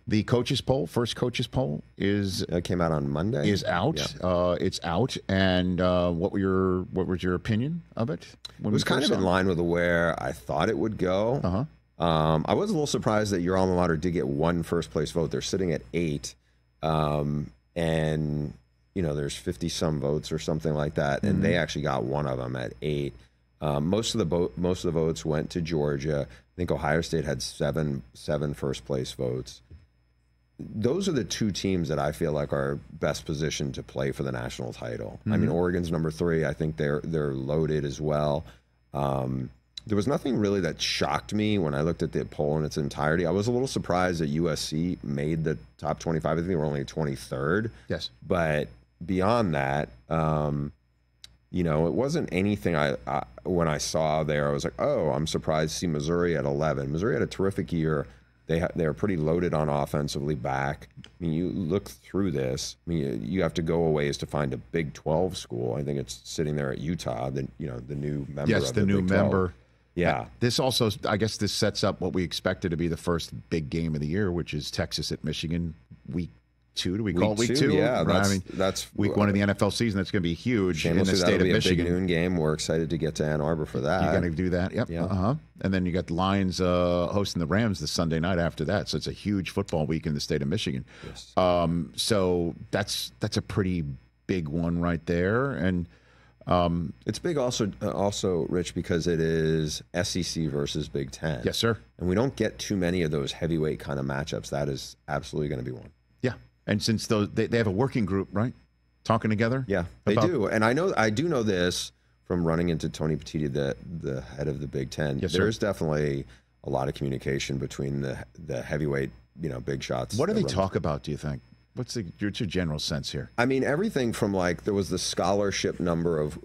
The coaches poll, first coaches poll, it came out on Monday. Is out. Yeah. It's out. And what was your opinion of it? It was kind of in line with where I thought it would go. I was a little surprised that your alma mater did get one first place vote. They're sitting at 8, and there's 50 some votes or something like that, and they actually got one of them at 8. Most of the votes went to Georgia. I think Ohio State had seven first place votes. Those are the two teams that I feel like are best positioned to play for the national title. I mean, Oregon's number 3. I think they're loaded as well. There was nothing really that shocked me when I looked at the poll in its entirety. I was a little surprised that USC made the top 25. I think they were only 23rd. Yes. But beyond that, it wasn't anything when I saw there, I was like, oh, I'm surprised to see Missouri at 11. Missouri had a terrific year. They are pretty loaded on offensively back. I mean, you look through this. I mean, you have to go a ways to find a Big 12 school. I think it's sitting there at Utah, the new member. Yes, of the new Big 12. member. Yeah. This also, I guess, this sets up what we expected to be the first big game of the year, which is Texas at Michigan, week 2. Do we call it week 2? Yeah, right? that's week 1 of the NFL season. That's going to be huge in the state that'll of be Michigan. A big noon game. We're excited to get to Ann Arbor for that. You're going to do that? Yep. Yeah. And then you got the Lions hosting the Rams this Sunday night after that. So it's a huge football week in the state of Michigan. Yes. So that's a pretty big one right there. And it's big also, Rich, because it is SEC versus Big Ten. Yes, sir. And we don't get too many of those heavyweight kind of matchups. That is absolutely going to be one. Yeah. And since they have a working group, right? Talking together? Yeah, they do. And I do know this from running into Tony Petitti, the head of the Big Ten. Yes, There's definitely a lot of communication between the heavyweight, big shots. What do they talk about, do you think? What's your general sense here? I mean, everything from there was the scholarship number of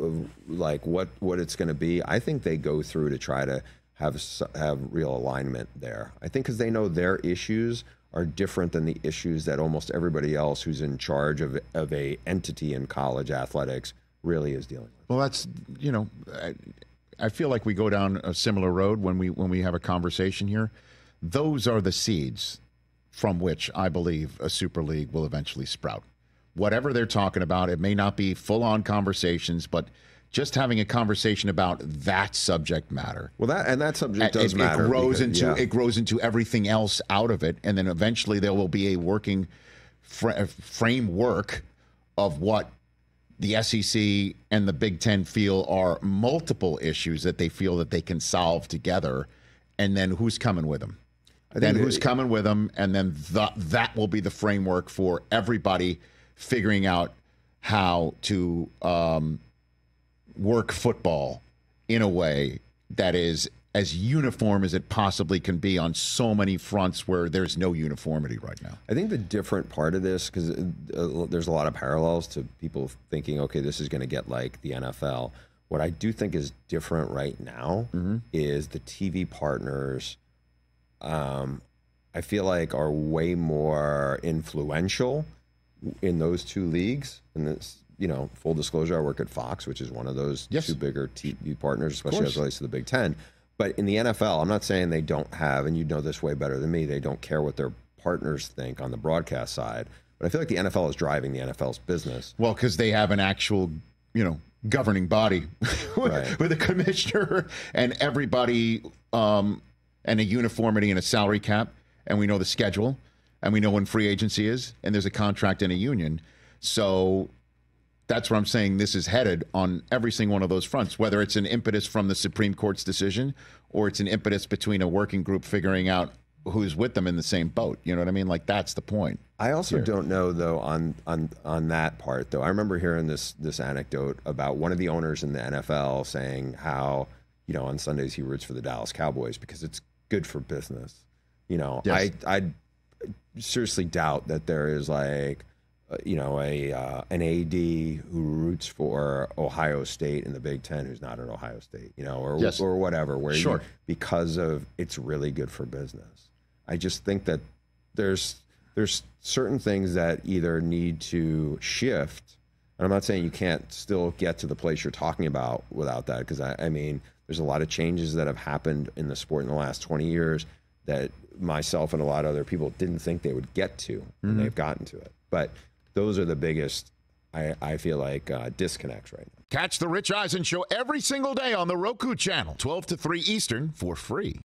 what it's going to be. I think they go through to try to have real alignment there. I think because they know their issues are different than the issues that almost everybody else who's in charge of a entity in college athletics really is dealing with. Well, that's I feel like we go down a similar road when we have a conversation here. Those are the seeds from which I believe a Super League will eventually sprout. Whatever they're talking about, it may not be full-on conversations, but just having a conversation about that subject matter. Well, that subject does matter. It grows into everything else out of it, and then eventually there will be a working framework of what the SEC and the Big Ten feel are multiple issues that they feel that they can solve together, and then who's coming with them. Who's coming with them, and then that will be the framework for everybody figuring out how to work football in a way that is as uniform as it possibly can be on so many fronts where there's no uniformity right now. I think the different part of this, because there's a lot of parallels to people thinking, okay, this is going to get like the NFL. What I do think is different right now is the TV partners I feel like are way more influential in those two leagues. And it's, full disclosure, I work at Fox, which is one of those two bigger TV partners, especially as it relates to the Big Ten. But in the NFL, I'm not saying they don't have, and you know this way better than me, they don't care what their partners think on the broadcast side. But I feel like the NFL is driving the NFL's business. Well, because they have an actual, governing body with a commissioner and everybody and a uniformity and a salary cap, and we know the schedule, and we know when free agency is, and there's a contract and a union. So that's where I'm saying this is headed on every single one of those fronts, whether it's an impetus from the Supreme Court's decision or it's an impetus between a working group figuring out who's with them in the same boat. You know what I mean? Like, that's the point. I also don't know, though, on that part, though. I remember hearing this anecdote about one of the owners in the NFL saying how, on Sundays he roots for the Dallas Cowboys because it's good for business. Yes. I seriously doubt that there is like, an AD who roots for Ohio State in the Big Ten who's not at Ohio State, or whatever, where because of it's really good for business. I just think that there's certain things that either need to shift, and I'm not saying you can't still get to the place you're talking about without that, because I mean, there's a lot of changes that have happened in the sport in the last 20 years. that myself and a lot of other people didn't think they would get to, and they've gotten to it. But those are the biggest, I feel like, disconnects right now. Catch the Rich Eisen Show every single day on the Roku channel, 12 to 3 Eastern, for free.